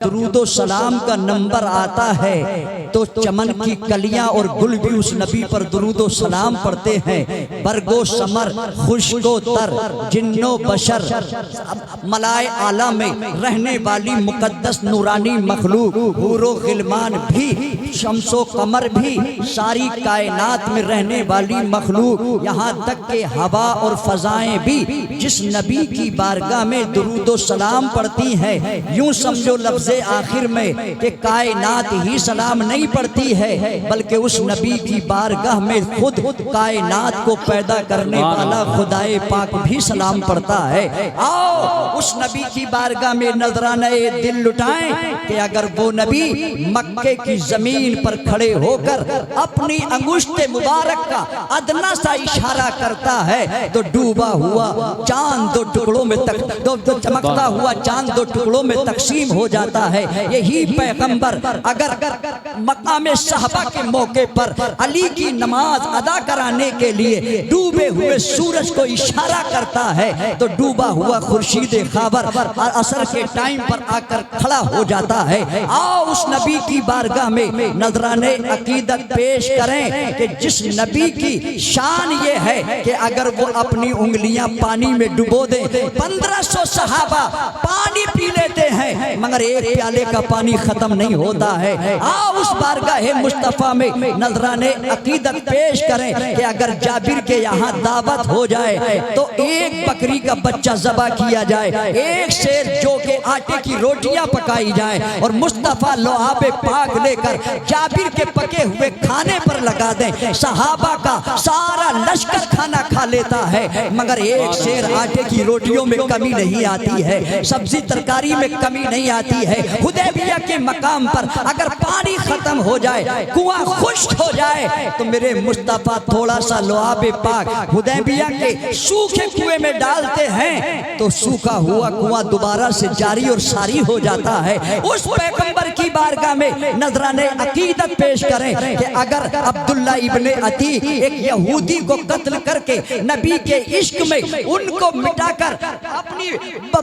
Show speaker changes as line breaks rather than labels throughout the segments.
درود و سلام کا نمبر آتا ہے تو چمن کی کلیاں اور گل بھی اس نبی پر درود و سلام پڑھتے ہیں۔ برگ و ثمر، خشک و تر، جن و بشر، ملائے اعلیٰ میں رہنے والی مقدس نورانی مخلوق، حور و غلمان بھی، شمس و قمر بھی، ساری کائنات میں رہنے والی مخلوق، یہاں تک کہ ہوا اور فضائیں بھی جس نبی کی بارگاہ میں درود و سلام پڑھتی ہیں۔ یوں سمجھو لفظ آخر میں کہ کائنات ہی سلام نہیں پڑھتی ہے بلکہ اس نبی کی بارگاہ میں خود کائنات کو پیدا کرنے والا خدائے پاک بھی سلام پڑھتا ہے۔ آؤ اس نبی کی بارگاہ میں نذرانہ دل لٹائیں کہ اگر وہ نبی مکے کی زمین پر کھڑے ہو کر اپنی انگشت مبارک کا ادنا سا اشارہ کرتا ہے تو ڈوبا ہوا چاند دو ٹکڑوں میں چمکتا ہوا چاند دو ٹکڑوں میں تقسیم ہو جاتا ہے۔ یہی پیغمبر اگر مقام صحابہ کے موقع پر علی کی نماز ادا کرانے کے لیے ڈوبے ہوئے سورج کو اشارہ کرتا ہے تو ڈوبا ہوا خورشید خاور عصر کے ٹائم پر آ کر کھڑا ہو جاتا ہے۔ آؤ اس نبی کی بارگاہ میں نذرانے عقیدت پیش کریں کہ جس نبی کی شان یہ ہے کہ اگر وہ اپنی انگلیاں پانی میں ڈبو دیں 1500 صحابہ پانی پی لیتے ہیں مگر ایک پیالے کا پانی ختم نہیں ہوتا ہے۔ آؤ اس بارگاہ مصطفیٰ میں نذرانے عقیدت پیش کریں کہ اگر جابر کے یہاں دعوت ہو جائے تو ایک بکری کا بچہ ذبح کیا جائے، ایک شیر جو کہ آٹے کی روٹیاں پکائی جائیں اور مصطفیٰ لعاب پاک لے کر جابر کے پکے ہوئے کھانے پر لگا دیں، صحابہ کا سارا لشکر کھانا کھا لیتا ہے مگر ایک شیر آٹے کی روٹیوں میں کمی نہیں آتی ہے، سبزی ترکاری میں کمی نہیں آتی ہے۔ حدیبیہ کے مقام پر اگر پانی ختم ہو جائے، کنواں خشک ہو جائے تو میرے مصطفیٰ تھوڑا سا لعاب پاک حدیبیہ کے سوکھے کنویں میں ڈالتے ہیں تو سوکھا ہوا کنواں دوبارہ سے جاری اور ساری ہو جاتا ہے۔ اس پیغمبر کی بارگاہ میں نذرانے عقیدت پیش کریں کہ اگر عبداللہ ابن عتیق ایک یہودی کو قتل کر کے نبی کے عشق میں ان کو مٹا کر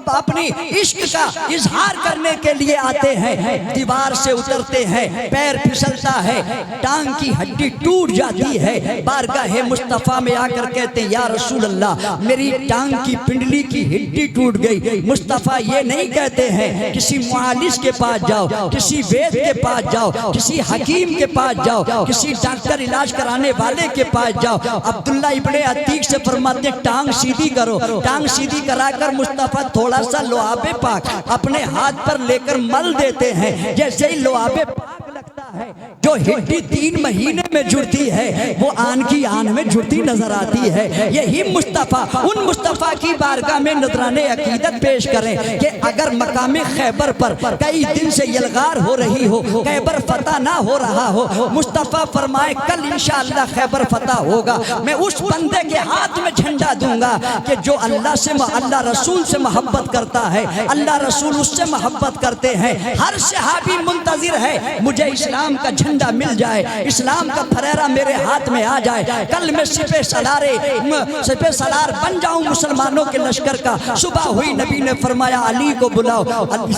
اپنی عشق کا اظہار کرنے کے لیے آتے ہیں، دیوار سے اترتے ہیں، پیر پھسلتا ہے، ٹانگ کی ہڈی ٹوٹ جاتی ہے، بارگاہ مصطفیٰ میں آ کر کہتے ہیں یا رسول اللہ میری ٹانگ کی پنڈلی کی ہڈی ٹوٹ گئی۔ مصطفیٰ یہ نہیں کہتے ہیں کسی معالج کے پاس جاؤ، کسی وید کے پاس جاؤ، کسی حکیم کے پاس جاؤ، کسی ڈاکٹر علاج کرانے والے کے پاس جاؤ۔ عبداللہ ابن عتیق سے فرماتے ہیں ٹانگ سیدھی کرو، ٹانگ سیدھی کرا کر مصطفیٰ تھوڑا سا لعاب پاک اپنے ہاتھ پر لے کر مل دیتے ہیں، جیسے ہی لعاب پاک لگتا ہے جو ہڈی 3 مہینے میں جڑتی ہے وہ آن کی آن میں جڑتی نظر آتی ہے۔ یہی مصطفیٰ ان مصطفیٰ کی بارگاہ میں نذرانے عقیدت پیش کریں کہ اگر مقام خیبر پر کئی دن سے یلغار ہو رہی ہو، خیبر فتح نہ ہو رہا ہو، مصطفیٰ فرمائے کل انشاءاللہ خیبر فتح ہوگا، میں اس بندے کے ہاتھ میں جھنڈا دوں گا کہ جو اللہ رسول سے محبت کرتا ہے، اللہ رسول اس سے محبت کرتے ہیں۔ ہر صحابی منتظر ہے مجھے اسلام کا جھنڈا مل جائے، اسلام کا پھریرا میرے ہاتھ میں آ جائے، کل میں سپہ سالار بن جاؤں مسلمانوں کے لشکر کا۔ صبح ہوئی نبی نے فرمایا علی کو بلاؤ۔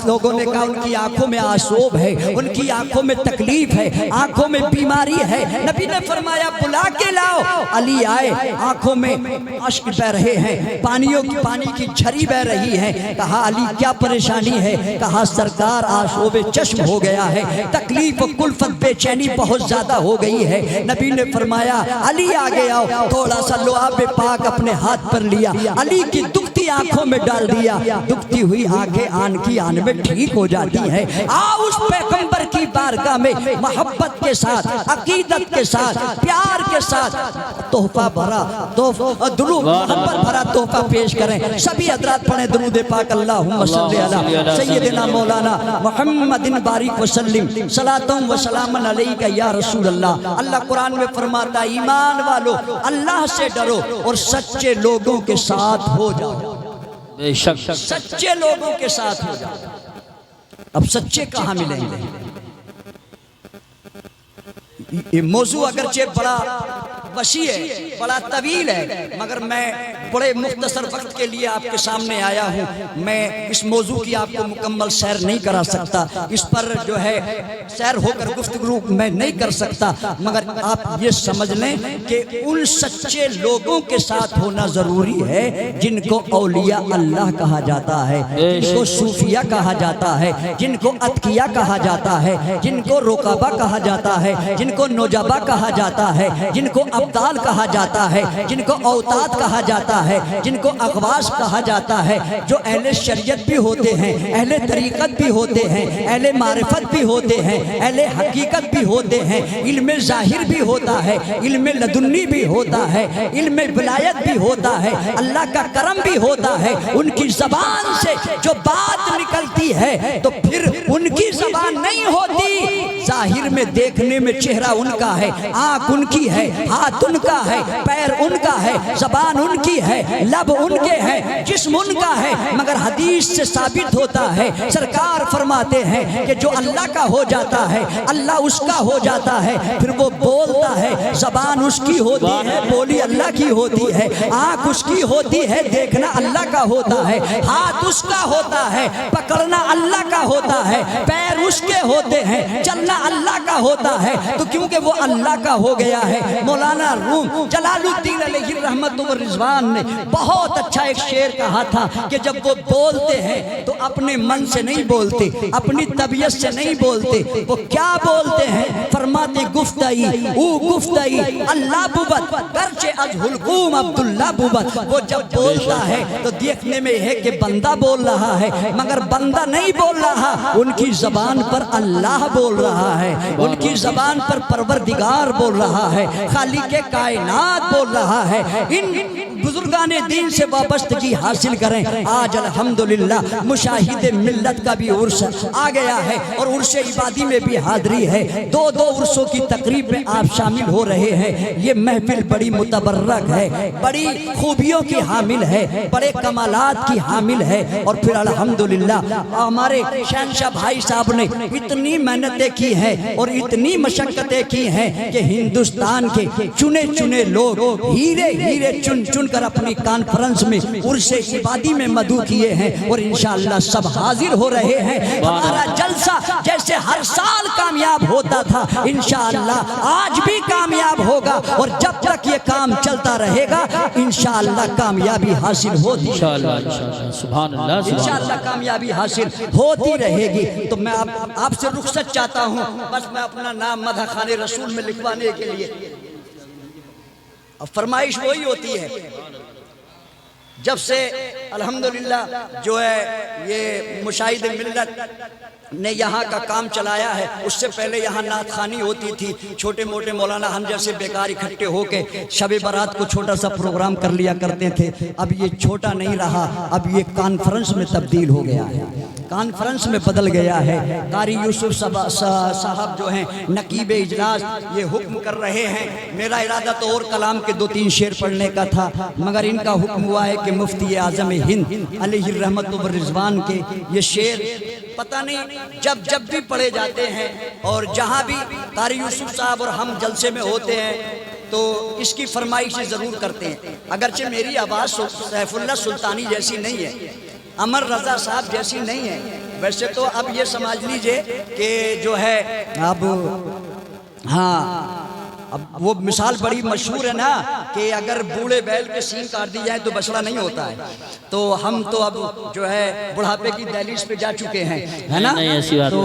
لوگوں نے کہا ان کی آنکھوں میں آسوب ہے، ان کی آنکھوں میں تکلیف ہے، آنکھوں میں بیماری ہے۔ نبی نے فرمایا بلا کے لاؤ۔ علی آئے، آنکھوں میں اشک بہ رہے ہیں، پانی کی جھری بہ رہی ہے۔ کہا علی کیا پریشانی ہے؟ کہا سرکار آسوب چشم ہو گیا ہے، تکلیف و کلفت بے چینی بہت زیادہ ہو گئی ہے۔ نبی نے فرمایا علی آگے آؤ، تھوڑا سا لعاب پاک اپنے ہاتھ پر لیا، علی کی دکھتی آنکھوں میں ڈال دیا، دکھتی ہوئی آنکھیں آن کی آن میں ٹھیک ہو جاتی ہے۔ آؤ اس پیغمبر کی بارگاہ میں محبت کے ساتھ، عقیدت کے ساتھ، پیار کے ساتھ تحفہ بھرا درود محبت بھرا تحفہ پیش کریں۔ سبھی حضرات پڑھیں درود پاک اللہم صلی علی سیدنا مولانا محمد بارک وسلم صلاۃ و سلام علیک یا رسول اللہ۔ اللہ قرآن میں فرماتا ہے ایمان والو اللہ سے ڈرو اور سچے لوگوں کے ساتھ ہو جاؤ، بے شک سچے لوگوں کے ساتھ ہو جاؤ۔ اب سچے کہاں ملیں گے؟ یہ موضوع اگرچہ بڑا وسیع ہے، بڑا طویل ہے، مگر میں بڑے مختصر وقت کے لیے آپ کے سامنے آیا ہوں، میں اس موضوع کی آپ کو مکمل سیر نہیں کرا سکتا، اس پر جو ہے سیر ہو کر گفتگو میں نہیں کر سکتا، مگر آپ یہ سمجھ لیں کہ ان سچے لوگوں کے ساتھ ہونا ضروری ہے جن کو اولیاء اللہ کہا جاتا ہے، جن کو صوفیہ کہا جاتا ہے، جن کو اتقیاء کہا جاتا ہے، جن کو رقبا کہا جاتا ہے، جن کو نجبا کہا جاتا ہے، جن کو ابدال کہا جاتا ہے، جن کو اوتاد کہا جاتا ہے، جن کو اغواص کہا جاتا ہے، جو اہل شریعت بھی ہوتے ہیں، اہل طریقت بھی ہوتے ہیں، اہل معرفت بھی ہوتے ہیں، اہل حقیقت بھی ہوتے ہیں، علم ظاہر بھی ہوتا ہے، علم لدنی بھی ہوتا ہے، علم ولایت بھی ہوتا ہے، اللہ کا کرم بھی ہوتا ہے، ان کی زبان سے جو بات نکلتی ہے تو پھر ان کی زبان نہیں ہوتی، ظاہر میں دیکھنے میں چہرہ ان کا ہے، آنکھ ان کی ہے، ہاتھ ان کا ہے، پیر ان کا ہے، زبان ان کی ہے، لب ان کے ہیں، جسم ان کا ہے، مگر حدیث سے ثابت ہوتا ہے، سرکار فرماتے ہیں کہ جو اللہ کا ہو جاتا ہے اللہ اس کا ہو جاتا ہے، پھر وہ بولتا ہے، زبان اس کی ہوتی ہے، بولی اللہ کی ہوتی ہے، آنکھ اس کی ہوتی ہے، دیکھنا اللہ کا ہوتا ہے، ہاتھ اس کا ہوتا ہے، پکڑنا اللہ کا ہوتا ہے، پیر اس کے ہوتے ہیں، چلنا اللہ کا ہوتا ہے، تو کیونکہ وہ اللہ کا ہو گیا ہے، مولانا روم جلال الدین علیہ الرحمت و رضوان نے بہت اچھا ایک شعر کہا تھا کہ جب وہ بولتے ہیں تو اپنے من سے نہیں بولتے، اپنی طبیعت سے نہیں بولتے، وہ کیا بولتے ہیں؟ فرماتے گفتئی او گفتئی اللہ بوبت گرچہ از حلقوم عبداللہ بوبت، وہ جب بولتا ہے تو دیکھنے میں ہے کہ بندہ بول رہا ہے، مگر بندہ نہیں بول رہا، ان کی زبان پر اللہ بول رہا ہے، ان کی زبان پر پروردگار بول رہا ہے، خالق کائنات بول رہا ہے۔ ان بزرگان دین سے وابستگی حاصل کریں۔ آج الحمدللہ مشاہد ملت کا بھی عرص آ گیا ہے اور عرص عبادی میں بھی حاضری ہے، دو عرصوں کی تقریب میں آپ شامل ہو رہے ہیں۔ یہ محفل بڑی متبرک ہے، بڑی خوبیوں کی حامل ہے، بڑے کمالات کی حامل ہے، اور پھر الحمدللہ ہمارے شہنشاہ بھائی صاحب نے اتنی محنتیں کی ہیں اور اتنی مشقتیں کی ہیں کہ ہندوستان کے چنے چنے لوگ ہیرے ہیرے چن چن کر اپنی کانفرنس میں عرص عبادی میں مدعو کیے ہیں، اور انشاءاللہ سب حاضر ہو رہے ہیں۔ ہمارا جلسہ جیسے ہر سال کامیاب ہوتا تھا انشاءاللہ آج بھی کامیاب ہوگا، اور جب تک یہ کام چلتا رہے گا انشاءاللہ کامیابی حاصل ہوتی انشاءاللہ کامیابی حاصل ہوتی رہے گی۔ تو میں آپ سے رخصت چاہتا ہوں، بس میں اپنا نام مدح خان رسول میں لکھوانے کے لیے، اب فرمائش وہی ہوتی ہے جب سے الحمدللہ جو ہے یہ مشاہد ملت نے یہاں کا کام چلایا ہے، اس سے پہلے یہاں نعت خوانی ہوتی تھی، چھوٹے موٹے مولانا ہم جیسے بیکار اکھٹے ہو کے شب برات کو چھوٹا سا پروگرام کر لیا کرتے تھے، اب یہ چھوٹا نہیں رہا، اب یہ کانفرنس میں تبدیل ہو گیا ہے، کانفرنس میں بدل گیا ہے۔ قاری یوسف صاحب جو ہیں نقیب اجلاس یہ حکم کر رہے ہیں، میرا ارادہ تو اور کلام کے 2-3 شعر پڑھنے کا تھا، مگر ان کا حکم ہوا ہے کہ مفتی اعظم ہند علیہ الرحمت و رضوان کے یہ شعر پتہ نہیں جب بھی پڑھے جاتے ہیں، اور جہاں بھی قاری یوسف صاحب اور ہم جلسے میں ہوتے ہیں تو اس کی فرمائش ضرور کرتے ہیں، اگرچہ میری آواز سیف اللہ سلطانی جیسی نہیں ہے، امر رضا صاحب جیسی نہیں ہے، ویسے تو اب یہ سمجھ لیجئے کہ جو ہے اب اب وہ مثال بڑی مشہور ہے نا کہ اگر بوڑھے بیل کے سینگ کاٹ دی جائے تو بچڑا نہیں ہوتا ہے، تو ہم تو اب جو ہے بڑھاپے کی دہلیز پہ جا چکے ہیں، ہے نا؟ تو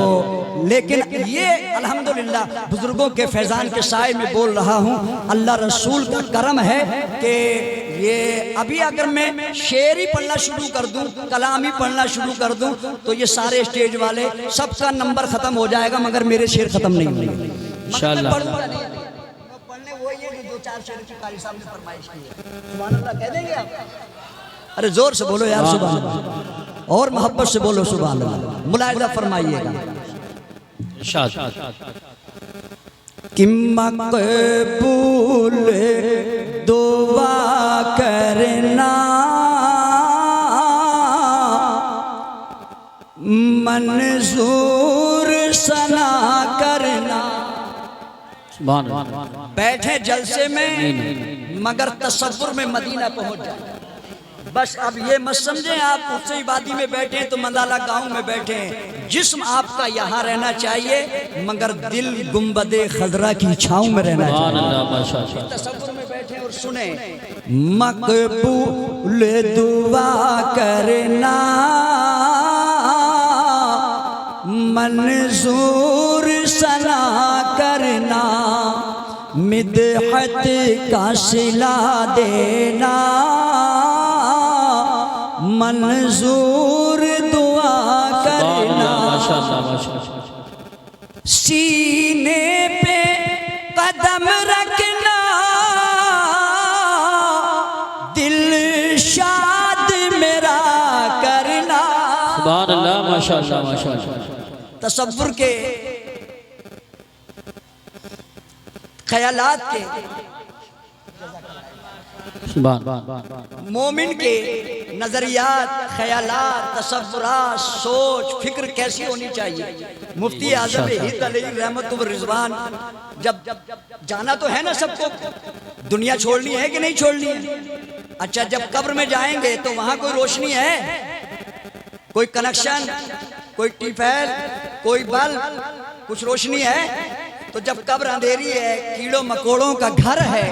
لیکن یہ الحمدللہ بزرگوں کے فیضان کے سائے میں بول رہا ہوں، اللہ رسول کا کرم ہے کہ یہ ابھی اگر میں شعر ہی پڑھنا شروع کر دوں، کلام ہی پڑھنا شروع کر دوں تو یہ سارے اسٹیج والے سب کا نمبر ختم ہو جائے گا، مگر میرے شعر ختم نہیں ہوں گے انشاءاللہ۔ وہی ہے جو 2-4 شعر کی قاری صاحب نے فرمائش کی ہے، سبحان اللہ کہہ دیں گے آپ؟ ارے زور سے بولو یار سبحان اللہ، اور محبت سے بولو سبحان اللہ، ملاحظہ فرمائیے گا۔ کہ مقبول دعا کرنا منظور ثنا کرنا، بیٹھے جلسے میں مگر تصور میں مدینہ پہنچ جائے، بس اب یہ مت سمجھیں آپ اسی وادی میں بیٹھے ہیں تو مندالہ گاؤں میں بیٹھے ہیں، جسم آپ کا یہاں رہنا چاہیے مگر دل گنبد خضرا کی چھاؤں میں رہنا چاہیے۔ تصور میں بیٹھے اور سنیں، مقبول دعا کرنا منظور ثنا کرنا، مدحت کا صلہ دینا منظور دعا کرنا، سینے پہ قدم رکھنا دل شاد میرا کرنا۔
سبحان اللہ، ماشاءاللہ ماشاءاللہ۔
تصور کے، خیالات کے، مومن کے نظریات، خیالات، تصورات، سوچ، فکر کیسی ہونی چاہیے۔ مفتی اعظم ہند علیہ رحمت و رضوان جب جانا تو ہے نا سب کو، دنیا چھوڑنی ہے کہ نہیں چھوڑنی ہے؟ اچھا جب قبر میں جائیں گے تو وہاں کوئی روشنی ہے، کوئی کنیکشن، کوئی ٹیپ فیل، کوئی بلب، کچھ روشنی ہے؟ تو جب قبر اندھیری ہے، کیڑوں مکوڑوں کا گھر ہے،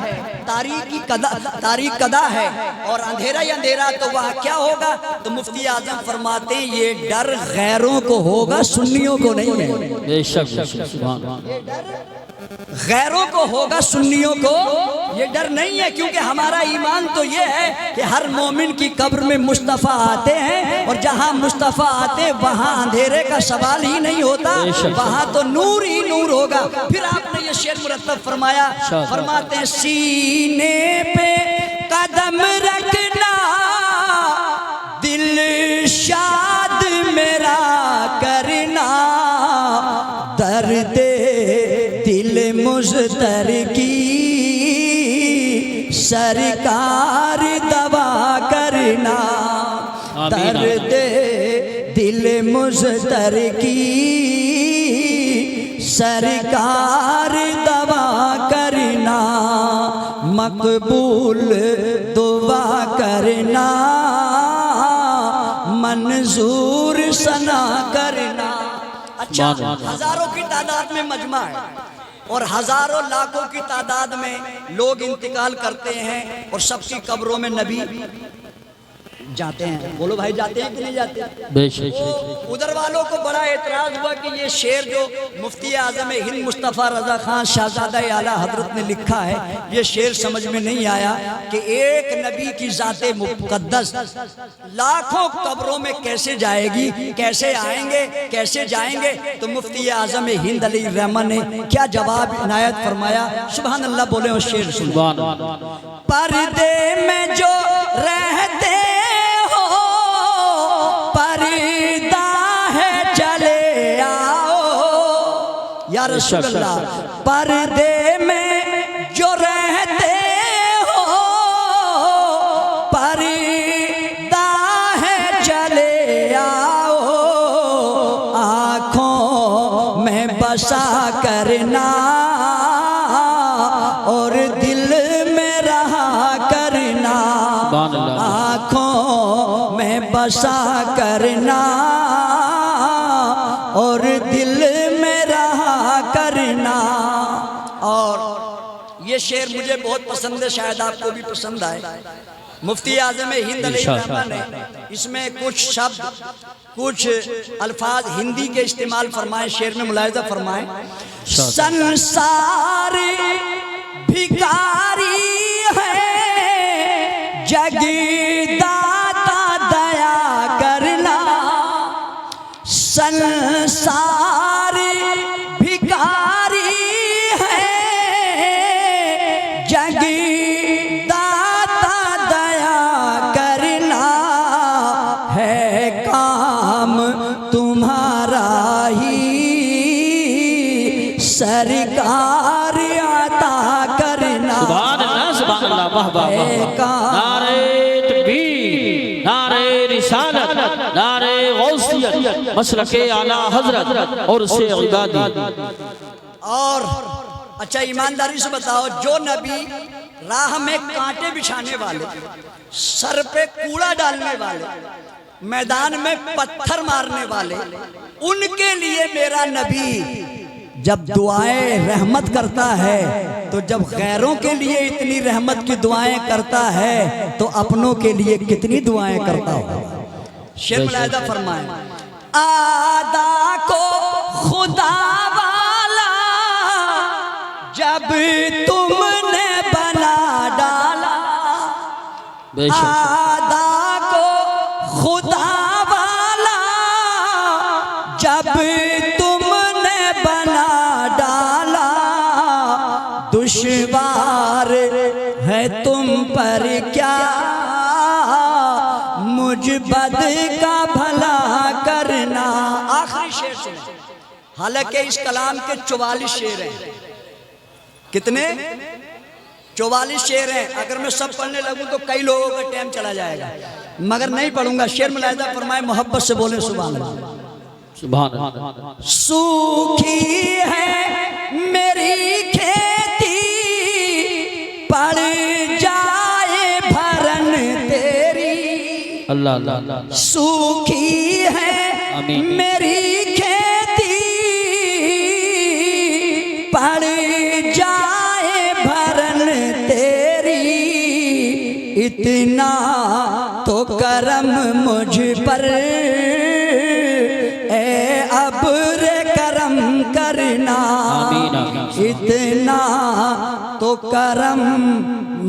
تاریک قدا ہے اور اندھیرا ہی اندھیرا، تو وہاں کیا ہوگا؟ تو مفتی اعظم فرماتے ہیں یہ ڈر غیروں کو ہوگا، سنیوں کو نہیں ہے۔
بے شک سبحان اللہ،
غیروں کو ہوگا، سنیوں کو یہ ڈر نہیں ہے، کیونکہ ہمارا ایمان تو یہ ہے کہ ہر مومن کی قبر میں مصطفیٰ آتے ہیں، اور جہاں مصطفیٰ آتے وہاں اندھیرے کا سوال ہی نہیں ہوتا، وہاں تو نور ہی نور ہوگا۔ پھر آپ نے یہ شعر مرتب فرمایا، فرماتے ہیں سینے پہ قدم رکھنا دل شاد میرا کرنا، درد دل مضطر کی سرکار دوا کرنا، درد دل مضطر کی سرکار دوا کرنا، مقبول دعا کرنا منظور ثنا کرنا۔ اچھا ہزاروں کی تعداد میں مجمع ہے اور ہزاروں لاکھوں کی تعداد میں لوگ انتقال کرتے ہیں اور سب کی قبروں میں نبی جاتے ہیں۔ بولو بھائی جاتے ہیں کہ نہیں جاتے؟
بے شک۔
ادھر والوں کو بڑا اعتراض ہوا کہ یہ شعر جو مفتی اعظم ہند مصطفیٰ رضا خان شہزادہ اعلیٰ حضرت نے لکھا ہے، یہ شعر سمجھ میں نہیں آیا کہ ایک نبی کی ذات مقدس لاکھوں قبروں میں کیسے جائے گی، کیسے آئیں گے، کیسے جائیں گے؟ تو مفتی اعظم ہند علیہ الرحمہ نے کیا جواب عنایت فرمایا، سبحان اللہ بولے اور شعر سبحان اللہ۔ پردے میں جو رہتے یا رسول اللہ، پردے میں جو رہتے ہو پردہ ہے چلے آؤ، آنکھوں میں بسا کرنا اور دل میں رہا کرنا، آنکھوں میں بسا کرنا اور دل میں رہا کرنا۔ اور یہ شعر مجھے بہت پسند ہے، شاید آپ کو بھی پسند آئے۔ مفتی اعظم ہند علیہ الرحمہ نے اس میں کچھ شبد، کچھ الفاظ ہندی کے استعمال فرمائے، شعر میں ملاحظہ فرمائے۔ سنسار بھکاری ہے جگ داتا دیا کرنا، سنسار بھکاری ہے جگ داتا دیا کرنا، ہے کام تمہارا ہی سرکار عطا کرنا۔
سبحان اللہ سبحان اللہ، واہ واہ واہ، نعرہ تکبیر، نعرہ رسالت، نعرہ غوثیت، مسلک اعلیٰ حضرت اور اسے عبادی۔
اور اچھا ایمانداری سے بتاؤ، جو نبی راہ میں کانٹے بچھانے والے، سر پہ کوڑا ڈالنے والے، میدان میں پتھر مارنے والے، ان کے لیے میرا نبی جب دعائیں رحمت کرتا ہے تو جب غیروں کے لیے اتنی رحمت کی دعائیں کرتا ہے تو اپنوں کے لیے کتنی دعائیں کرتا ہوگا۔ شیخ ملاحظہ فرمائیں، آدھا کو خدا والا جب تم نے بنا ڈالا، آدھا کو خدا والا جب تم نے بنا ڈالا، دشوار ہے تم پر کیا مجھ بد کا بھلا کرنا۔ آخری شعر سنیں، حالانکہ اس کلام کے 44 شعر ہیں۔ کتنے؟ 44 شعر ہیں۔ اگر میں سب پڑھنے لگوں تو کئی لوگوں کا ٹائم چلا جائے گا، مگر نہیں پڑھوں گا۔ شعر ملاحظہ فرمائے، محبت سے بولیں سبحان اللہ۔
سبحان اللہ۔
سوکھی ہے میری کھیتی پڑ جائے بھرن تیری،
اللہ اللہ۔
سوکھی ہے میری کھیتی پڑ جائے بھرن تیری، اتنا تو کرم مجھ پر اے ابر کرم کرنا، اتنا تو کرم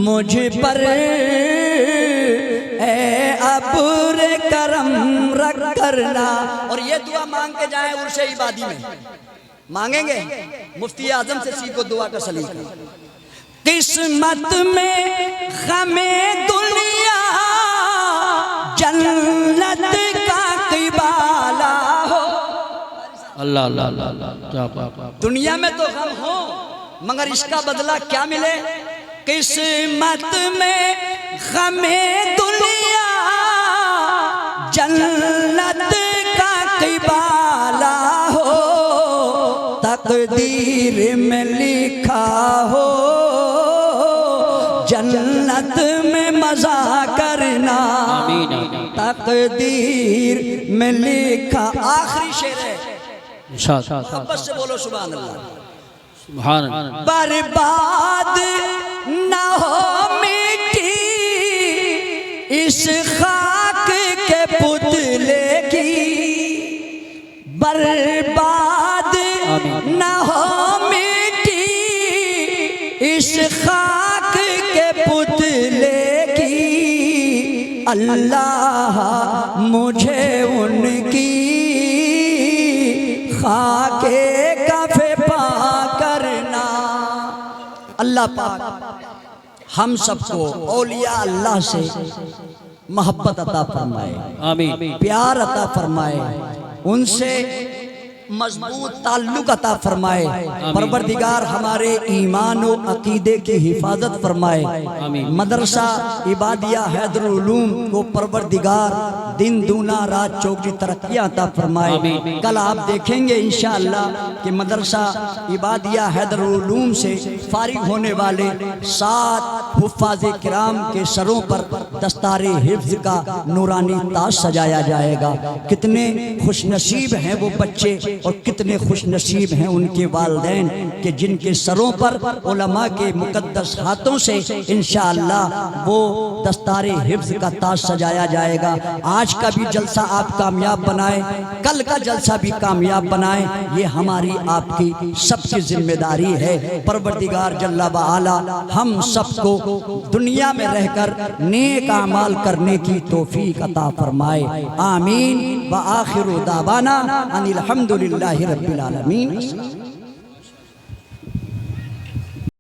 مجھ پر اے ابر کرم رکھ کرنا۔ اور یہ دعا مانگ کے جائیں عرش عبادی میں، مانگیں گے مفتی اعظم سے سیکھو دعا کا سلیقہ۔ قسمت میں غم دنیا جنت کا قبالہ ہو،
اللہ اللہ اللہ۔
دنیا میں تو غم ہو مگر اس کا بدلہ کیا ملے؟ قسمت میں غم دنیا جنت کا قبالہ ہو، تقدیر میں لکھا ہو جنت میں مزہ کرنا، تقدیر میں لکھا۔ آخری شعر ہے، محبت سے بولو سبحان اللہ۔
سبحان اللہ۔
برباد نہ ہو مٹی اس خاک کے پتلے کی، برباد نہ ہو مٹی اس خاک کے پتلے کی، اللہ مجھے ان کی خاک کف پا کرنا۔ اللہ پاک ہم سب کو اولیاء اللہ سے محبت عطا فرمائے،
آمین،
پیار عطا فرمائے، ان سے مضبوط تعلق عطا فرمائے، پروردگار ہمارے ایمان و عقیدے کی حفاظت فرمائے، مدرسہ عبادیہ حیدر العلوم کو پروردگار دن دونا رات چوگی ترقیاں عطا فرمائے۔ کل آپ دیکھیں گے انشاءاللہ کہ مدرسہ عبادیہ حیدر العلوم سے فارغ ہونے والے 7 حفاظ کرام کے سروں پر دستار حفظ کا نورانی تاج سجایا جائے گا۔ کتنے خوش نصیب ہیں وہ بچے اور کتنے خوش نصیب ہیں ان کے والدین کہ جن کے سروں پر علماء کے مقدس ہاتھوں سے انشاءاللہ وہ دستار حفظ کا تاج سجایا جائے گا۔ آج کا بھی جلسہ آپ کامیاب بنائیں، کل کا جلسہ بھی کامیاب بنائیں، یہ ہماری آپ کی سب کی ذمہ داری ہے۔ پروردگار جل وعلا ہم سب کو دنیا میں رہ کر نیک اعمال کرنے کی توفیق عطا فرمائے، آمین۔ وآخر دعوانا ان الحمدللہ رب العالمین۔